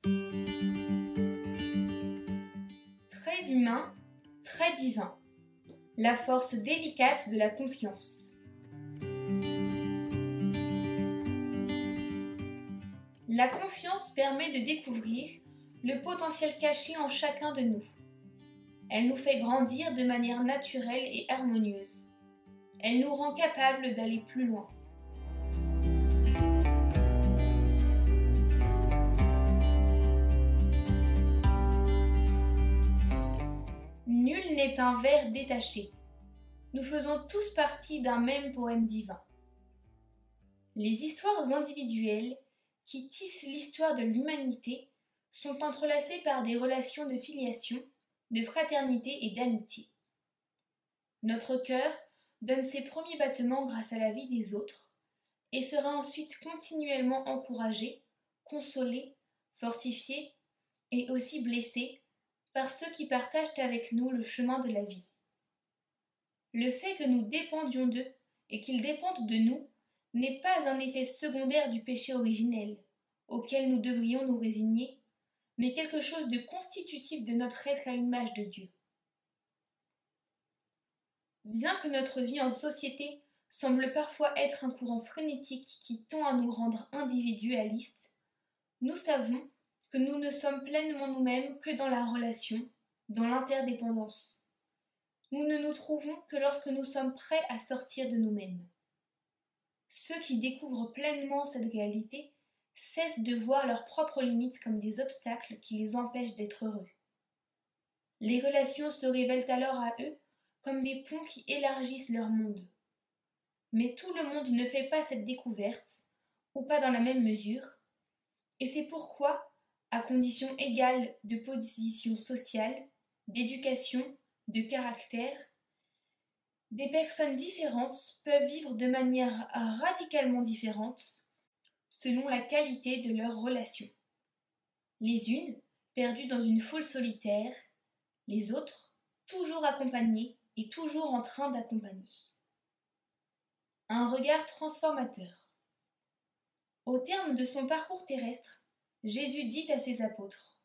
Très humain, très divin. La force délicate de la confiance. La confiance permet de découvrir le potentiel caché en chacun de nous. Elle nous fait grandir de manière naturelle et harmonieuse. Elle nous rend capables d'aller plus loin. Nul n'est un ver détaché. Nous faisons tous partie d'un même poème divin. Les histoires individuelles qui tissent l'histoire de l'humanité sont entrelacées par des relations de filiation, de fraternité et d'amitié. Notre cœur donne ses premiers battements grâce à la vie des autres et sera ensuite continuellement encouragé, consolé, fortifié et aussi blessé par ceux qui partagent avec nous le chemin de la vie. Le fait que nous dépendions d'eux et qu'ils dépendent de nous n'est pas un effet secondaire du péché originel, auquel nous devrions nous résigner, mais quelque chose de constitutif de notre être à l'image de Dieu. Bien que notre vie en société semble parfois être un courant frénétique qui tend à nous rendre individualistes, nous savons que nous ne sommes pleinement nous-mêmes que dans la relation, dans l'interdépendance. Nous ne nous trouvons que lorsque nous sommes prêts à sortir de nous-mêmes. Ceux qui découvrent pleinement cette réalité cessent de voir leurs propres limites comme des obstacles qui les empêchent d'être heureux. Les relations se révèlent alors à eux comme des ponts qui élargissent leur monde. Mais tout le monde ne fait pas cette découverte, ou pas dans la même mesure, et c'est pourquoi, à condition égale de position sociale, d'éducation, de caractère, des personnes différentes peuvent vivre de manière radicalement différente selon la qualité de leurs relations. Les unes perdues dans une foule solitaire, les autres toujours accompagnées et toujours en train d'accompagner. Un regard transformateur. Au terme de son parcours terrestre, Jésus dit à ses apôtres :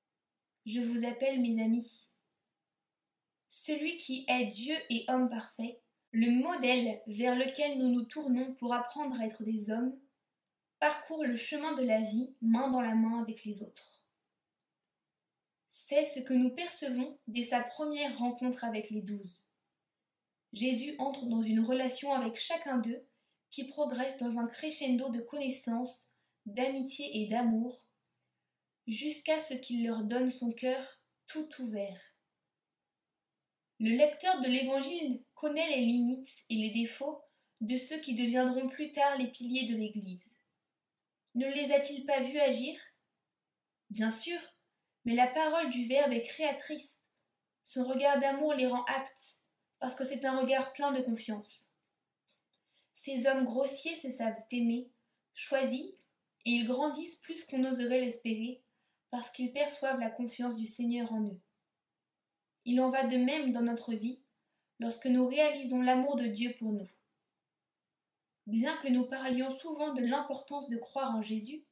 « Je vous appelle mes amis. » Celui qui est Dieu et homme parfait, le modèle vers lequel nous nous tournons pour apprendre à être des hommes, parcourt le chemin de la vie main dans la main avec les autres. C'est ce que nous percevons dès sa première rencontre avec les 12. Jésus entre dans une relation avec chacun d'eux qui progresse dans un crescendo de connaissances, d'amitié et d'amour, jusqu'à ce qu'il leur donne son cœur tout ouvert. Le lecteur de l'Évangile connaît les limites et les défauts de ceux qui deviendront plus tard les piliers de l'Église. Ne les a-t-il pas vus agir ? Bien sûr, mais la parole du Verbe est créatrice. Son regard d'amour les rend aptes, parce que c'est un regard plein de confiance. Ces hommes grossiers se savent aimer, choisis, et ils grandissent plus qu'on n'oserait l'espérer, parce qu'ils perçoivent la confiance du Seigneur en eux. Il en va de même dans notre vie, lorsque nous réalisons l'amour de Dieu pour nous. Bien que nous parlions souvent de l'importance de croire en Jésus,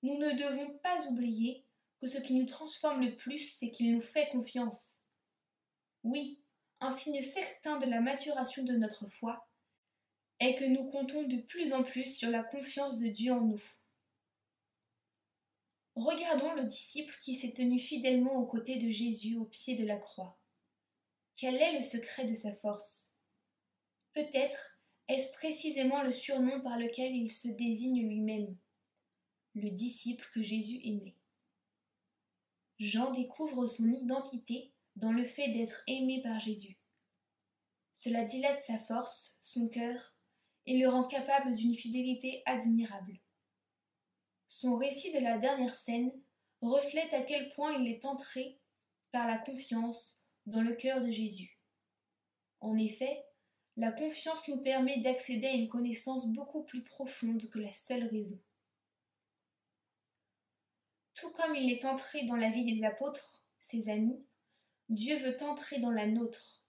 nous ne devons pas oublier que ce qui nous transforme le plus, c'est qu'il nous fait confiance. Oui, un signe certain de la maturation de notre foi est que nous comptons de plus en plus sur la confiance de Dieu en nous. Regardons le disciple qui s'est tenu fidèlement aux côtés de Jésus au pied de la croix. Quel est le secret de sa force ? Peut-être est-ce précisément le surnom par lequel il se désigne lui-même, le disciple que Jésus aimait. Jean découvre son identité dans le fait d'être aimé par Jésus. Cela dilate sa force, son cœur, et le rend capable d'une fidélité admirable. Son récit de la dernière scène reflète à quel point il est entré par la confiance dans le cœur de Jésus. En effet, la confiance nous permet d'accéder à une connaissance beaucoup plus profonde que la seule raison. Tout comme il est entré dans la vie des apôtres, ses amis, Dieu veut entrer dans la nôtre.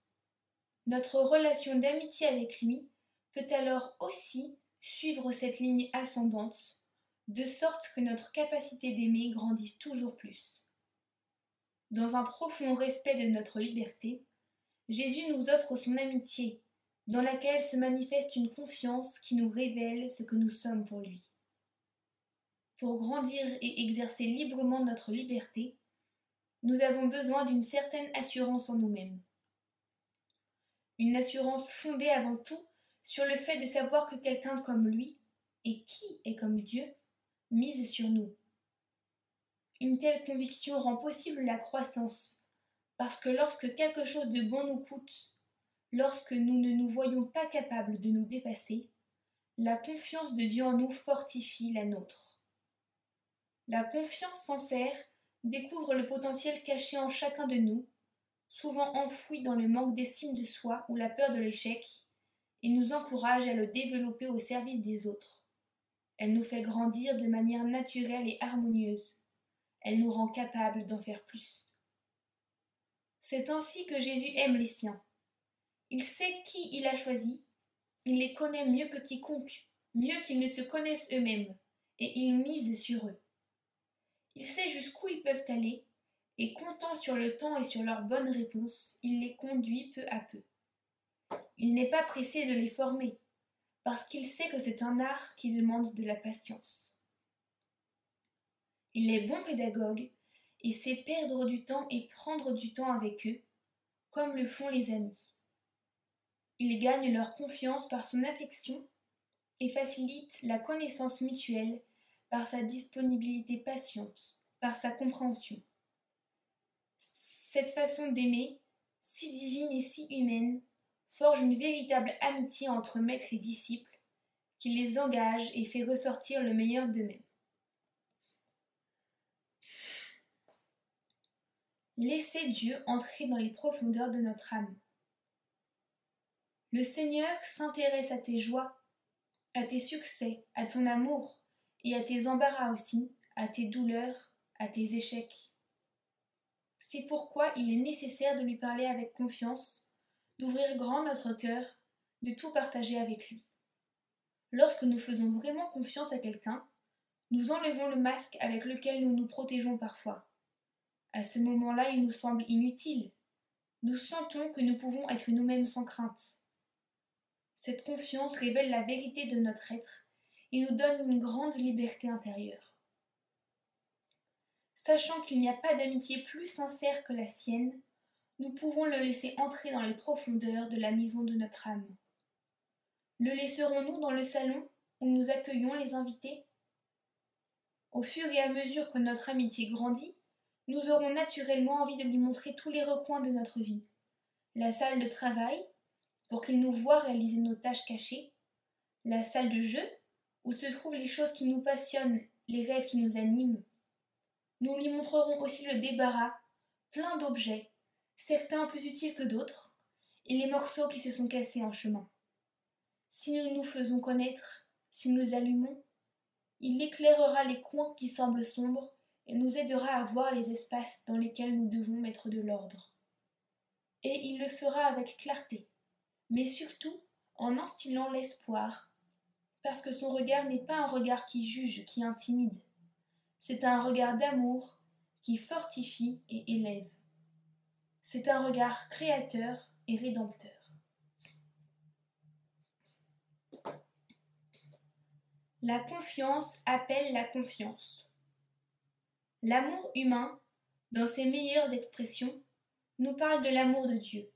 Notre relation d'amitié avec lui peut alors aussi suivre cette ligne ascendante, de sorte que notre capacité d'aimer grandisse toujours plus. Dans un profond respect de notre liberté, Jésus nous offre son amitié, dans laquelle se manifeste une confiance qui nous révèle ce que nous sommes pour lui. Pour grandir et exercer librement notre liberté, nous avons besoin d'une certaine assurance en nous-mêmes. Une assurance fondée avant tout sur le fait de savoir que quelqu'un comme lui, et qui est comme Dieu, mise sur nous. Une telle conviction rend possible la croissance, parce que lorsque quelque chose de bon nous coûte, lorsque nous ne nous voyons pas capables de nous dépasser, la confiance de Dieu en nous fortifie la nôtre. La confiance sincère découvre le potentiel caché en chacun de nous, souvent enfoui dans le manque d'estime de soi ou la peur de l'échec, et nous encourage à le développer au service des autres. Elle nous fait grandir de manière naturelle et harmonieuse. Elle nous rend capables d'en faire plus. C'est ainsi que Jésus aime les siens. Il sait qui il a choisi, il les connaît mieux que quiconque, mieux qu'ils ne se connaissent eux-mêmes, et il mise sur eux. Il sait jusqu'où ils peuvent aller, et comptant sur le temps et sur leurs bonnes réponses, il les conduit peu à peu. Il n'est pas pressé de les former, parce qu'il sait que c'est un art qui demande de la patience. Il est bon pédagogue et sait perdre du temps et prendre du temps avec eux, comme le font les amis. Il gagne leur confiance par son affection et facilite la connaissance mutuelle par sa disponibilité patiente, par sa compréhension. Cette façon d'aimer, si divine et si humaine, forge une véritable amitié entre maître et disciple qui les engage et fait ressortir le meilleur d'eux-mêmes. Laissez Dieu entrer dans les profondeurs de notre âme. Le Seigneur s'intéresse à tes joies, à tes succès, à ton amour et à tes embarras aussi, à tes douleurs, à tes échecs. C'est pourquoi il est nécessaire de lui parler avec confiance, d'ouvrir grand notre cœur, de tout partager avec lui. Lorsque nous faisons vraiment confiance à quelqu'un, nous enlevons le masque avec lequel nous nous protégeons parfois. À ce moment-là, il nous semble inutile. Nous sentons que nous pouvons être nous-mêmes sans crainte. Cette confiance révèle la vérité de notre être et nous donne une grande liberté intérieure. Sachant qu'il n'y a pas d'amitié plus sincère que la sienne, nous pouvons le laisser entrer dans les profondeurs de la maison de notre âme. Le laisserons-nous dans le salon où nous accueillons les invités? Au fur et à mesure que notre amitié grandit, nous aurons naturellement envie de lui montrer tous les recoins de notre vie. La salle de travail, pour qu'il nous voie réaliser nos tâches cachées, la salle de jeu, où se trouvent les choses qui nous passionnent, les rêves qui nous animent. Nous lui montrerons aussi le débarras, plein d'objets, certains plus utiles que d'autres, et les morceaux qui se sont cassés en chemin. Si nous nous faisons connaître, si nous allumons, il éclairera les coins qui semblent sombres et nous aidera à voir les espaces dans lesquels nous devons mettre de l'ordre. Et il le fera avec clarté, mais surtout en instillant l'espoir, parce que son regard n'est pas un regard qui juge, qui intimide. C'est un regard d'amour qui fortifie et élève. C'est un regard créateur et rédempteur. La confiance appelle la confiance. L'amour humain, dans ses meilleures expressions, nous parle de l'amour de Dieu.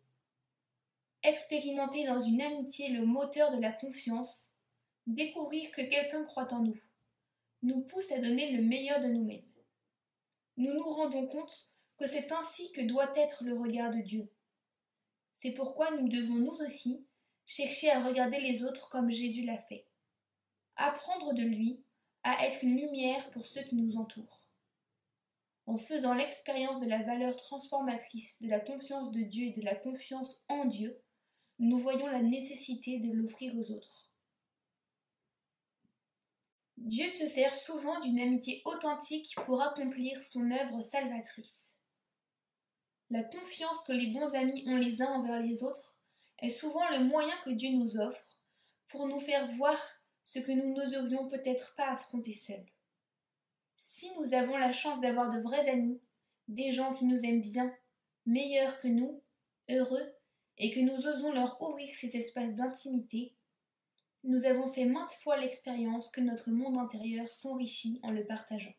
Expérimenter dans une amitié le moteur de la confiance, découvrir que quelqu'un croit en nous pousse à donner le meilleur de nous-mêmes. Nous nous rendons compte que c'est ainsi que doit être le regard de Dieu. C'est pourquoi nous devons nous aussi chercher à regarder les autres comme Jésus l'a fait. Apprendre de lui à être une lumière pour ceux qui nous entourent. En faisant l'expérience de la valeur transformatrice de la confiance de Dieu et de la confiance en Dieu, nous voyons la nécessité de l'offrir aux autres. Dieu se sert souvent d'une amitié authentique pour accomplir son œuvre salvatrice. La confiance que les bons amis ont les uns envers les autres est souvent le moyen que Dieu nous offre pour nous faire voir ce que nous n'oserions peut-être pas affronter seuls. Si nous avons la chance d'avoir de vrais amis, des gens qui nous aiment bien, meilleurs que nous, heureux, et que nous osons leur ouvrir ces espaces d'intimité, nous avons fait maintes fois l'expérience que notre monde intérieur s'enrichit en le partageant.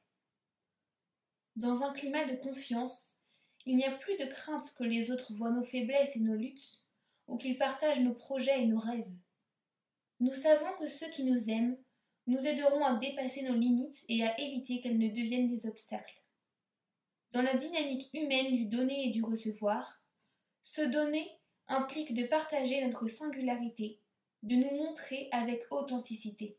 Dans un climat de confiance, il n'y a plus de crainte que les autres voient nos faiblesses et nos luttes, ou qu'ils partagent nos projets et nos rêves. Nous savons que ceux qui nous aiment nous aideront à dépasser nos limites et à éviter qu'elles ne deviennent des obstacles. Dans la dynamique humaine du donner et du recevoir, se donner implique de partager notre singularité, de nous montrer avec authenticité.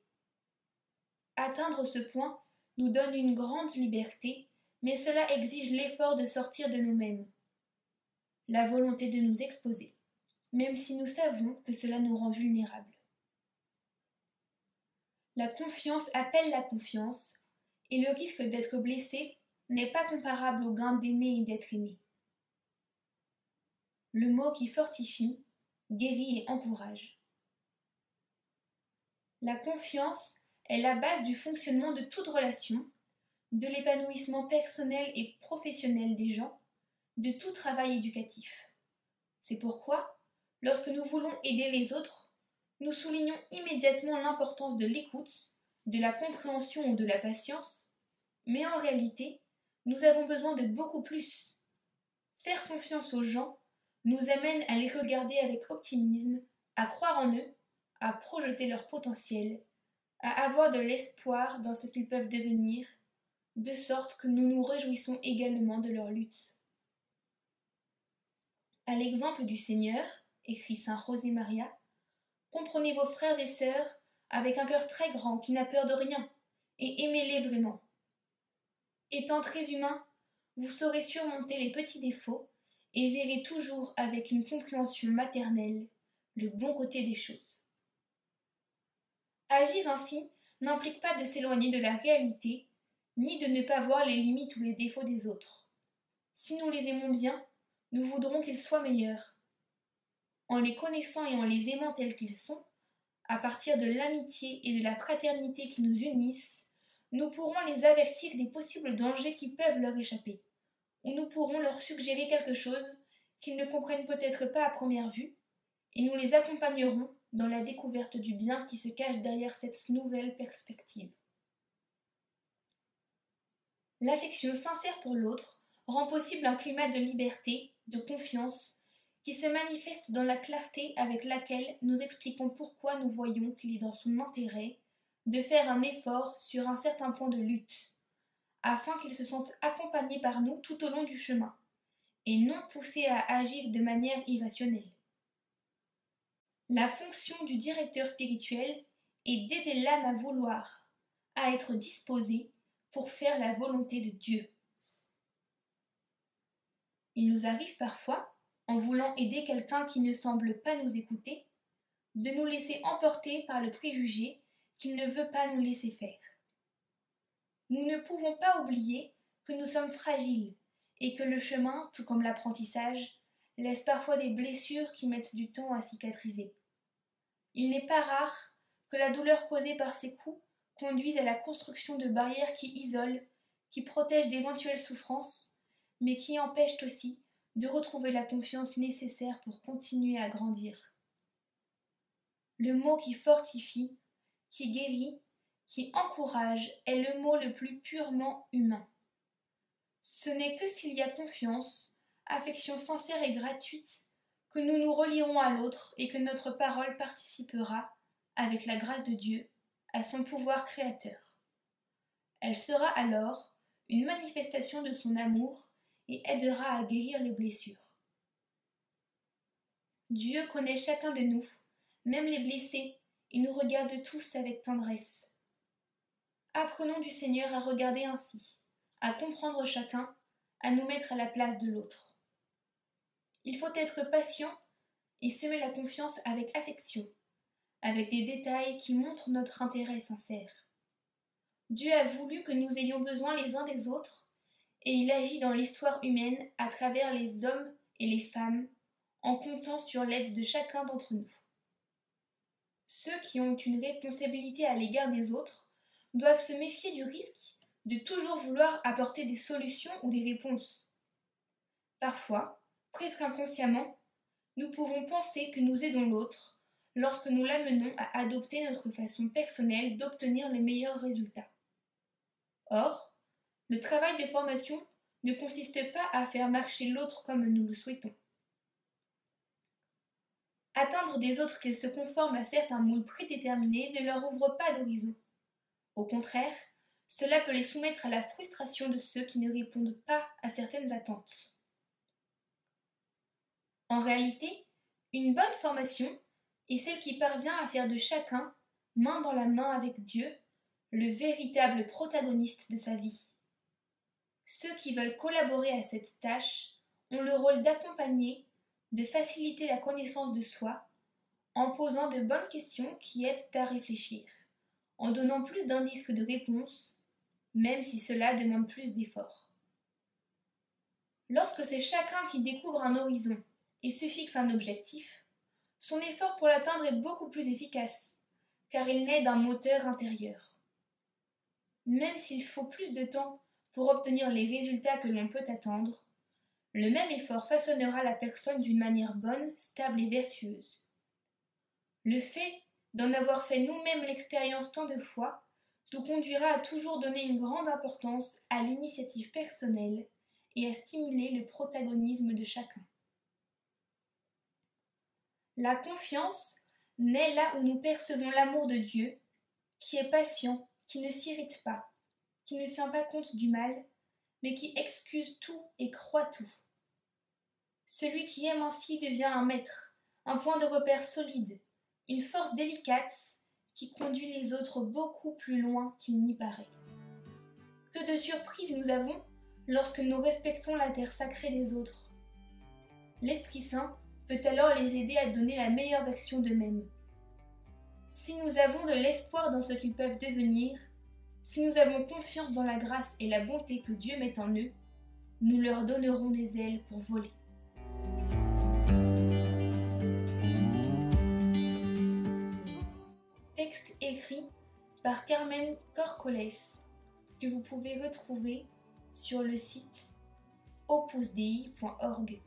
Atteindre ce point nous donne une grande liberté, mais cela exige l'effort de sortir de nous-mêmes, la volonté de nous exposer, même si nous savons que cela nous rend vulnérables. La confiance appelle la confiance, et le risque d'être blessé n'est pas comparable au gain d'aimer et d'être aimé. Le mot qui fortifie, guérit et encourage. La confiance est la base du fonctionnement de toute relation, de l'épanouissement personnel et professionnel des gens, de tout travail éducatif. C'est pourquoi, lorsque nous voulons aider les autres, nous soulignons immédiatement l'importance de l'écoute, de la compréhension ou de la patience, mais en réalité, nous avons besoin de beaucoup plus. Faire confiance aux gens nous amène à les regarder avec optimisme, à croire en eux, à projeter leur potentiel, à avoir de l'espoir dans ce qu'ils peuvent devenir, de sorte que nous nous réjouissons également de leur lutte. À l'exemple du Seigneur, écrit saint José Maria, comprenez vos frères et sœurs avec un cœur très grand qui n'a peur de rien, et aimez-les vraiment. Étant très humain, vous saurez surmonter les petits défauts et verrez toujours avec une compréhension maternelle le bon côté des choses. Agir ainsi n'implique pas de s'éloigner de la réalité, ni de ne pas voir les limites ou les défauts des autres. Si nous les aimons bien, nous voudrons qu'ils soient meilleurs. En les connaissant et en les aimant tels qu'ils sont, à partir de l'amitié et de la fraternité qui nous unissent, nous pourrons les avertir des possibles dangers qui peuvent leur échapper, ou nous pourrons leur suggérer quelque chose qu'ils ne comprennent peut-être pas à première vue, et nous les accompagnerons dans la découverte du bien qui se cache derrière cette nouvelle perspective. L'affection sincère pour l'autre rend possible un climat de liberté, de confiance, qui se manifeste dans la clarté avec laquelle nous expliquons pourquoi nous voyons qu'il est dans son intérêt de faire un effort sur un certain point de lutte, afin qu'ils se sentent accompagnés par nous tout au long du chemin, et non poussés à agir de manière irrationnelle. La fonction du directeur spirituel est d'aider l'âme à vouloir, à être disposée pour faire la volonté de Dieu. Il nous arrive parfois, en voulant aider quelqu'un qui ne semble pas nous écouter, de nous laisser emporter par le préjugé qu'il ne veut pas nous laisser faire. Nous ne pouvons pas oublier que nous sommes fragiles et que le chemin, tout comme l'apprentissage, laisse parfois des blessures qui mettent du temps à cicatriser. Il n'est pas rare que la douleur causée par ces coups conduise à la construction de barrières qui isolent, qui protègent d'éventuelles souffrances, mais qui empêchent aussi de retrouver la confiance nécessaire pour continuer à grandir. Le mot qui fortifie, qui guérit, qui encourage est le mot le plus purement humain. Ce n'est que s'il y a confiance, affection sincère et gratuite, que nous nous relierons à l'autre et que notre parole participera, avec la grâce de Dieu, à son pouvoir créateur. Elle sera alors une manifestation de son amour et aidera à guérir les blessures. Dieu connaît chacun de nous, même les blessés, et nous regarde tous avec tendresse. Apprenons du Seigneur à regarder ainsi, à comprendre chacun, à nous mettre à la place de l'autre. Il faut être patient et semer la confiance avec affection, avec des détails qui montrent notre intérêt sincère. Dieu a voulu que nous ayons besoin les uns des autres, et il agit dans l'histoire humaine à travers les hommes et les femmes, en comptant sur l'aide de chacun d'entre nous. Ceux qui ont une responsabilité à l'égard des autres doivent se méfier du risque de toujours vouloir apporter des solutions ou des réponses. Parfois, presque inconsciemment, nous pouvons penser que nous aidons l'autre lorsque nous l'amenons à adopter notre façon personnelle d'obtenir les meilleurs résultats. Or, le travail de formation ne consiste pas à faire marcher l'autre comme nous le souhaitons. Attendre des autres qu'ils se conforment à certains moules prédéterminés ne leur ouvre pas d'horizon. Au contraire, cela peut les soumettre à la frustration de ceux qui ne répondent pas à certaines attentes. En réalité, une bonne formation est celle qui parvient à faire de chacun, main dans la main avec Dieu, le véritable protagoniste de sa vie. Ceux qui veulent collaborer à cette tâche ont le rôle d'accompagner, de faciliter la connaissance de soi, en posant de bonnes questions qui aident à réfléchir, en donnant plus d'indices que de réponses, même si cela demande plus d'efforts. Lorsque c'est chacun qui découvre un horizon et se fixe un objectif, son effort pour l'atteindre est beaucoup plus efficace, car il naît d'un moteur intérieur. Même s'il faut plus de temps pour obtenir les résultats que l'on peut attendre, le même effort façonnera la personne d'une manière bonne, stable et vertueuse. Le fait d'en avoir fait nous-mêmes l'expérience tant de fois nous conduira à toujours donner une grande importance à l'initiative personnelle et à stimuler le protagonisme de chacun. La confiance naît là où nous percevons l'amour de Dieu, qui est patient, qui ne s'irrite pas, qui ne tient pas compte du mal, mais qui excuse tout et croit tout. Celui qui aime ainsi devient un maître, un point de repère solide, une force délicate qui conduit les autres beaucoup plus loin qu'il n'y paraît. Que de surprises nous avons lorsque nous respectons la terre sacrée des autres. L'Esprit Saint peut alors les aider à donner la meilleure version d'eux-mêmes. Si nous avons de l'espoir dans ce qu'ils peuvent devenir, si nous avons confiance dans la grâce et la bonté que Dieu met en eux, nous leur donnerons des ailes pour voler. Texte écrit par Carmen Corcoles, que vous pouvez retrouver sur le site opusdei.org.